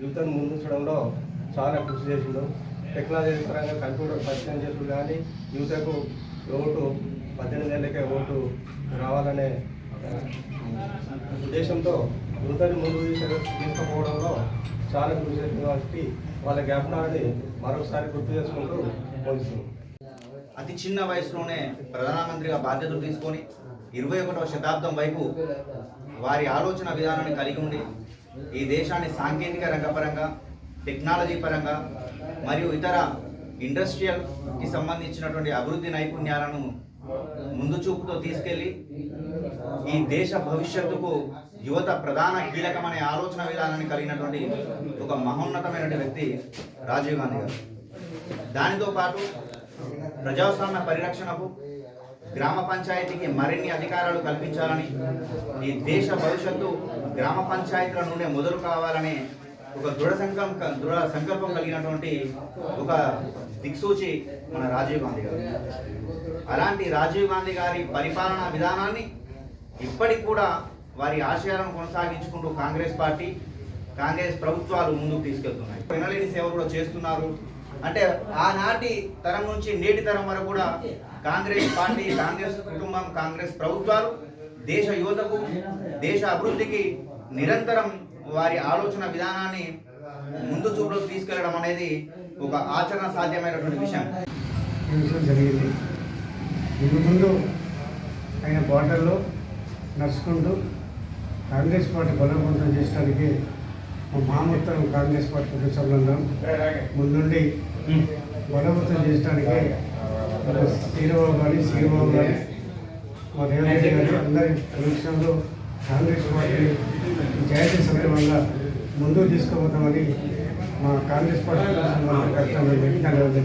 యువతను ముందుంచడంలో చాలా కృషి చేసిండు. టెక్నాలజీ పరంగా కంప్యూటర్ పరిచయం చేసుడు కానీ యువతకు ఓటు 18 ఏళ్ళకే ఓటు రావాలనే ఉద్దేశంతో యువతని ముందు తీసుకుపోవడంలో చాలా కృషి చేసింది. కాబట్టి వాళ్ళ జ్ఞాపకాన్ని మరొకసారి గుర్తు చేసుకుంటూ పోలుస్తుంది. అతి చిన్న వయసులోనే ప్రధానమంత్రిగా బాధ్యతలు తీసుకొని 21వ శతాబ్దం వైపు వారి ఆలోచన విధానాన్ని కలిగి ఉండి ఈ దేశాన్ని సాంకేతిక రంగపరంగా, టెక్నాలజీ పరంగా మరియు ఇతర ఇండస్ట్రియల్కి సంబంధించినటువంటి అభివృద్ధి నైపుణ్యాలను ముందు చూపుతో తీసుకెళ్ళి ఈ దేశ భవిష్యత్తుకు యువత ప్రధాన కీలకమనే ఆలోచన విధానాన్ని కలిగినటువంటి ఒక మహోన్నతమైనటువంటి వ్యక్తి రాజీవ్ గాంధీ గారు. దానితో పాటు ప్రజాస్వామ్య పరిరక్షణకు, గ్రామ పంచాయతీకి మరిన్ని అధికారాలు కల్పించాలని, ఈ దేశ భవిష్యత్తు గ్రామ పంచాయతీల నుండే మొదలు కావాలనే ఒక దృఢ సంకల్పం కలిగినటువంటి ఒక దిక్సూచి మన రాజీవ్ గాంధీ గారు. అలాంటి రాజీవ్ గాంధీ గారి పరిపాలనా విధానాన్ని ఇప్పటికి కూడా వారి ఆశయాలను కొనసాగించుకుంటూ కాంగ్రెస్ పార్టీ, కాంగ్రెస్ ప్రభుత్వాలు ముందుకు తీసుకెళ్తున్నాయి. వినలేని సేవ కూడా చేస్తున్నారు. అంటే ఆనాటి తరం నుంచి నేటి తరం వరకు కూడా కాంగ్రెస్ పార్టీ, కాంగ్రెస్ కుటుంబం, కాంగ్రెస్ ప్రభుత్వాలు దేశ యువతకు, దేశ అభివృద్ధికి నిరంతరం వారి ఆలోచన విధానాన్ని ముందు చూపులోకి తీసుకెళ్లడం అనేది ఒక ఆచరణ సాధ్యమైనటువంటి విషయం. జరిగింది. ముందు ఆయన బార్డర్లో నడుచుకుంటూ కాంగ్రెస్ పార్టీ బలోపేతం చేయడానికి మా మొత్తం కాంగ్రెస్ పార్టీ కుటుంబ సభ్యులందరం ముందుండి బలోపేతం చేయడానికి శ్రీరాబాబు కానీ మా రేవంత్ రెడ్డి గారి అందరి విషయంలో కాంగ్రెస్ పార్టీ జాతీయ సందర్భంగా ముందుకు తీసుకుపోతామని మా కాంగ్రెస్ పార్టీ కష్టం ధన్యవాదాలు.